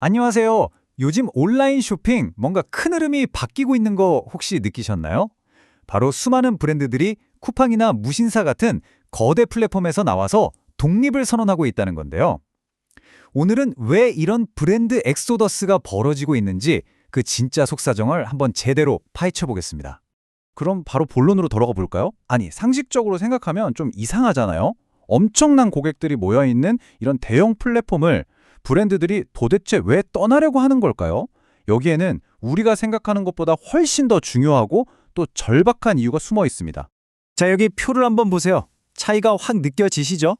안녕하세요. 요즘 온라인 쇼핑 뭔가 큰 흐름이 바뀌고 있는 거 혹시 느끼셨나요? 바로 수많은 브랜드들이 쿠팡이나 무신사 같은 거대 플랫폼에서 나와서 독립을 선언하고 있다는 건데요. 오늘은 왜 이런 브랜드 엑소더스가 벌어지고 있는지 그 진짜 속사정을 한번 제대로 파헤쳐 보겠습니다. 그럼 바로 본론으로 돌아가 볼까요? 아니, 상식적으로 생각하면 좀 이상하잖아요. 엄청난 고객들이 모여있는 이런 대형 플랫폼을 브랜드들이 도대체 왜 떠나려고 하는 걸까요? 여기에는 우리가 생각하는 것보다 훨씬 더 중요하고 또 절박한 이유가 숨어 있습니다. 자, 여기 표를 한번 보세요. 차이가 확 느껴지시죠?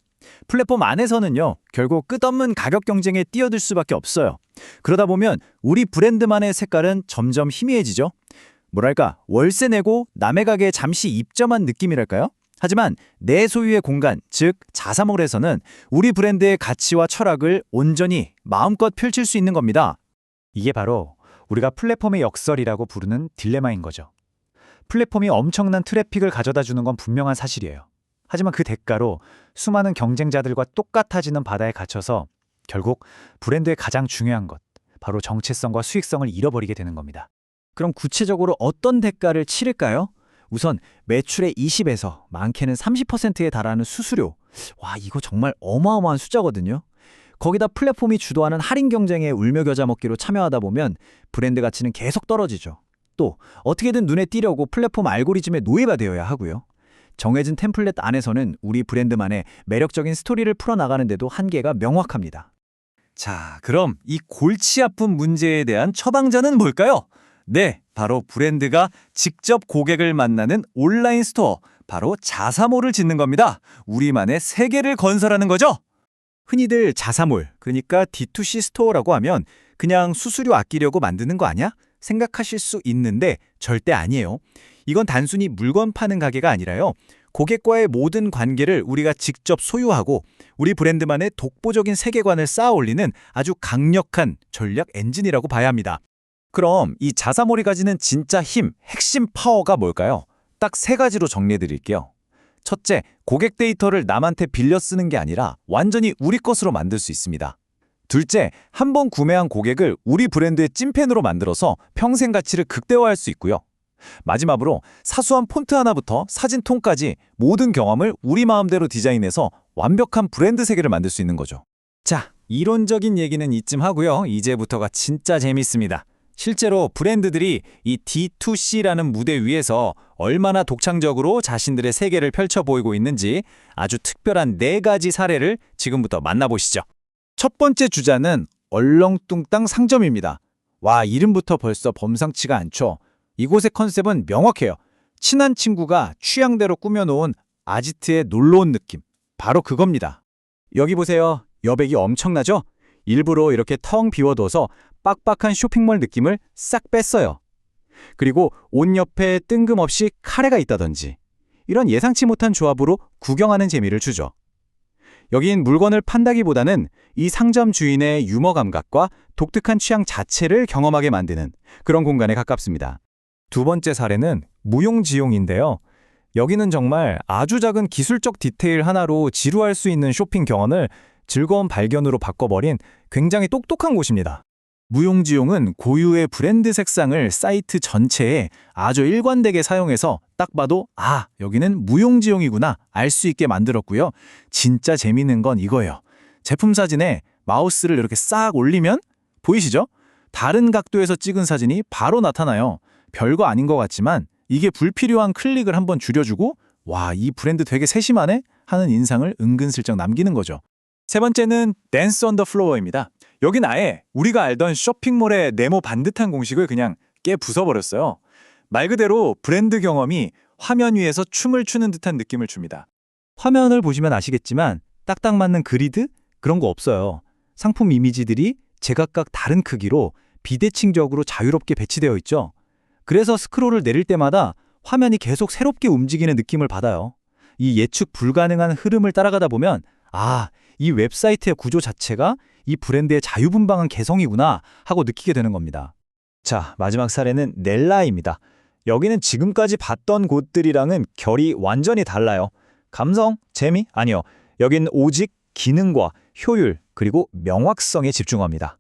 플랫폼 안에서는요, 결국 끝없는 가격 경쟁에 뛰어들 수밖에 없어요. 그러다 보면 우리 브랜드만의 색깔은 점점 희미해지죠. 뭐랄까, 월세 내고 남의 가게에 잠시 입점한 느낌이랄까요? 하지만 내 소유의 공간, 즉 자사몰에서는 우리 브랜드의 가치와 철학을 온전히 마음껏 펼칠 수 있는 겁니다. 이게 바로 우리가 플랫폼의 역설이라고 부르는 딜레마인 거죠. 플랫폼이 엄청난 트래픽을 가져다 주는 건 분명한 사실이에요. 하지만 그 대가로 수많은 경쟁자들과 똑같아지는 바다에 갇혀서 결국 브랜드의 가장 중요한 것, 바로 정체성과 수익성을 잃어버리게 되는 겁니다. 그럼 구체적으로 어떤 대가를 치를까요? 우선 매출의 20에서 많게는 30%에 달하는 수수료. 와, 이거 정말 어마어마한 숫자거든요. 거기다 플랫폼이 주도하는 할인 경쟁에 울며 겨자 먹기로 참여하다 보면 브랜드 가치는 계속 떨어지죠. 또 어떻게든 눈에 띄려고 플랫폼 알고리즘에 노예가 되어야 하고요. 정해진 템플릿 안에서는 우리 브랜드만의 매력적인 스토리를 풀어나가는데도 한계가 명확합니다. 자, 그럼 이 골치 아픈 문제에 대한 처방전은 뭘까요? 네, 바로 브랜드가 직접 고객을 만나는 온라인 스토어, 바로 자사몰을 짓는 겁니다. 우리만의 세계를 건설하는 거죠. 흔히들 자사몰, 그러니까 D2C 스토어라고 하면 그냥 수수료 아끼려고 만드는 거 아니야? 생각하실 수 있는데 절대 아니에요. 이건 단순히 물건 파는 가게가 아니라요. 고객과의 모든 관계를 우리가 직접 소유하고 우리 브랜드만의 독보적인 세계관을 쌓아 올리는 아주 강력한 전략 엔진이라고 봐야 합니다. 그럼 이 자사몰이 가지는 진짜 힘, 핵심 파워가 뭘까요? 딱 세 가지로 정리해 드릴게요. 첫째, 고객 데이터를 남한테 빌려 쓰는 게 아니라 완전히 우리 것으로 만들 수 있습니다. 둘째, 한 번 구매한 고객을 우리 브랜드의 찐팬으로 만들어서 평생 가치를 극대화할 수 있고요. 마지막으로 사소한 폰트 하나부터 사진통까지 모든 경험을 우리 마음대로 디자인해서 완벽한 브랜드 세계를 만들 수 있는 거죠. 자, 이론적인 얘기는 이쯤 하고요. 이제부터가 진짜 재밌습니다. 실제로 브랜드들이 이 D2C라는 무대 위에서 얼마나 독창적으로 자신들의 세계를 펼쳐 보이고 있는지 아주 특별한 4가지 사례를 지금부터 만나보시죠. 첫 번째 주자는 얼렁뚱땅 상점입니다. 와, 이름부터 벌써 범상치가 않죠. 이곳의 컨셉은 명확해요. 친한 친구가 취향대로 꾸며놓은 아지트의 놀러온 느낌. 바로 그겁니다. 여기 보세요. 여백이 엄청나죠? 일부러 이렇게 텅 비워둬서 빡빡한 쇼핑몰 느낌을 싹 뺐어요. 그리고 옷 옆에 뜬금없이 카레가 있다든지 이런 예상치 못한 조합으로 구경하는 재미를 주죠. 여긴 물건을 판다기보다는 이 상점 주인의 유머 감각과 독특한 취향 자체를 경험하게 만드는 그런 공간에 가깝습니다. 두 번째 사례는 무용지용인데요. 여기는 정말 아주 작은 기술적 디테일 하나로 지루할 수 있는 쇼핑 경험을 즐거운 발견으로 바꿔버린 굉장히 똑똑한 곳입니다. 무용지용은 고유의 브랜드 색상을 사이트 전체에 아주 일관되게 사용해서 딱 봐도 여기는 무용지용이구나 알 수 있게 만들었고요. 진짜 재미있는 건 이거예요. 제품 사진에 마우스를 이렇게 싹 올리면 보이시죠? 다른 각도에서 찍은 사진이 바로 나타나요. 별거 아닌 것 같지만 이게 불필요한 클릭을 한번 줄여주고 와, 이 브랜드 되게 세심하네 하는 인상을 은근슬쩍 남기는 거죠. 세 번째는 댄스 on the floor입니다. 여긴 아예 우리가 알던 쇼핑몰의 네모 반듯한 공식을 그냥 깨 부숴버렸어요. 말 그대로 브랜드 경험이 화면 위에서 춤을 추는 듯한 느낌을 줍니다. 화면을 보시면 아시겠지만 딱딱 맞는 그리드? 그런 거 없어요. 상품 이미지들이 제각각 다른 크기로 비대칭적으로 자유롭게 배치되어 있죠. 그래서 스크롤을 내릴 때마다 화면이 계속 새롭게 움직이는 느낌을 받아요. 이 예측 불가능한 흐름을 따라가다 보면 이 웹사이트의 구조 자체가 이 브랜드의 자유분방한 개성이구나 하고 느끼게 되는 겁니다. 자, 마지막 사례는 넬라입니다. 여기는 지금까지 봤던 곳들이랑은 결이 완전히 달라요. 감성, 재미? 아니요. 여긴 오직 기능과 효율, 그리고 명확성에 집중합니다.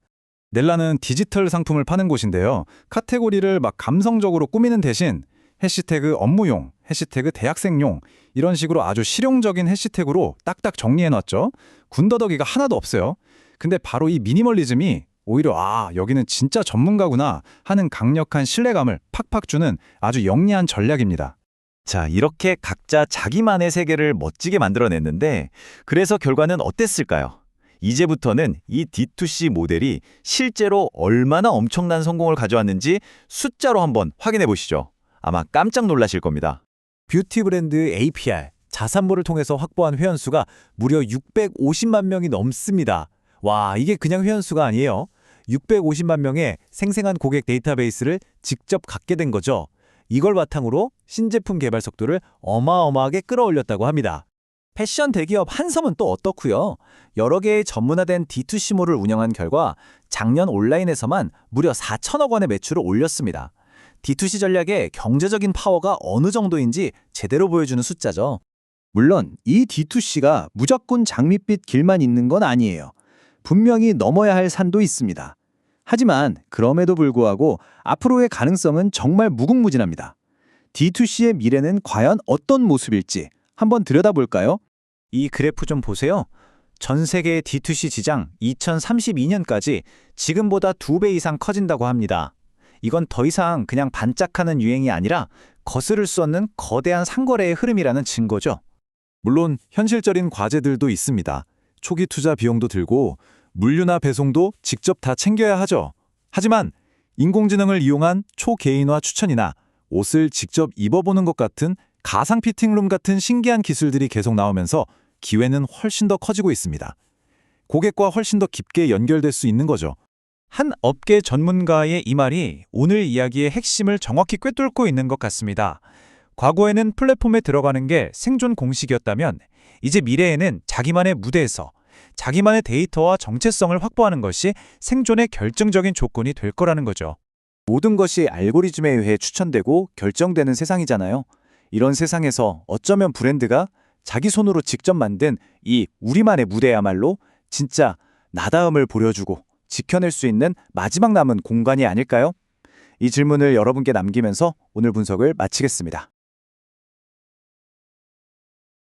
넬라는 디지털 상품을 파는 곳인데요. 카테고리를 막 감성적으로 꾸미는 대신 해시태그 업무용, 해시태그 대학생용 이런 식으로 아주 실용적인 해시태그로 딱딱 정리해놨죠. 군더더기가 하나도 없어요. 근데 바로 이 미니멀리즘이 오히려 여기는 진짜 전문가구나 하는 강력한 신뢰감을 팍팍 주는 아주 영리한 전략입니다. 자, 이렇게 각자 자기만의 세계를 멋지게 만들어냈는데 그래서 결과는 어땠을까요? 이제부터는 이 D2C 모델이 실제로 얼마나 엄청난 성공을 가져왔는지 숫자로 한번 확인해 보시죠. 아마 깜짝 놀라실 겁니다. 뷰티 브랜드 APR, 자산모를 통해서 확보한 회원수가 무려 650만 명이 넘습니다. 와, 이게 그냥 회원수가 아니에요. 650만 명의 생생한 고객 데이터베이스를 직접 갖게 된 거죠. 이걸 바탕으로 신제품 개발 속도를 어마어마하게 끌어올렸다고 합니다. 패션 대기업 한섬은 또 어떻고요? 여러 개의 전문화된 D2C몰을 운영한 결과 작년 온라인에서만 무려 4천억 원의 매출을 올렸습니다. D2C 전략의 경제적인 파워가 어느 정도인지 제대로 보여주는 숫자죠. 물론 이 D2C가 무조건 장밋빛 길만 있는 건 아니에요. 분명히 넘어야 할 산도 있습니다. 하지만 그럼에도 불구하고 앞으로의 가능성은 정말 무궁무진합니다. D2C의 미래는 과연 어떤 모습일지 한번 들여다볼까요? 이 그래프 좀 보세요. 전 세계의 D2C 시장 2032년까지 지금보다 2배 이상 커진다고 합니다. 이건 더 이상 그냥 반짝하는 유행이 아니라 거스를 수 없는 거대한 상거래의 흐름이라는 증거죠. 물론 현실적인 과제들도 있습니다. 초기 투자 비용도 들고 물류나 배송도 직접 다 챙겨야 하죠. 하지만 인공지능을 이용한 초개인화 추천이나 옷을 직접 입어보는 것 같은 가상 피팅룸 같은 신기한 기술들이 계속 나오면서 기회는 훨씬 더 커지고 있습니다. 고객과 훨씬 더 깊게 연결될 수 있는 거죠. 한 업계 전문가의 이 말이 오늘 이야기의 핵심을 정확히 꿰뚫고 있는 것 같습니다. 과거에는 플랫폼에 들어가는 게 생존 공식이었다면 이제 미래에는 자기만의 무대에서 자기만의 데이터와 정체성을 확보하는 것이 생존의 결정적인 조건이 될 거라는 거죠. 모든 것이 알고리즘에 의해 추천되고 결정되는 세상이잖아요. 이런 세상에서 어쩌면 브랜드가 자기 손으로 직접 만든 이 우리만의 무대야말로 진짜 나다움을 보여주고 지켜낼 수 있는 마지막 남은 공간이 아닐까요? 이 질문을 여러분께 남기면서 오늘 분석을 마치겠습니다.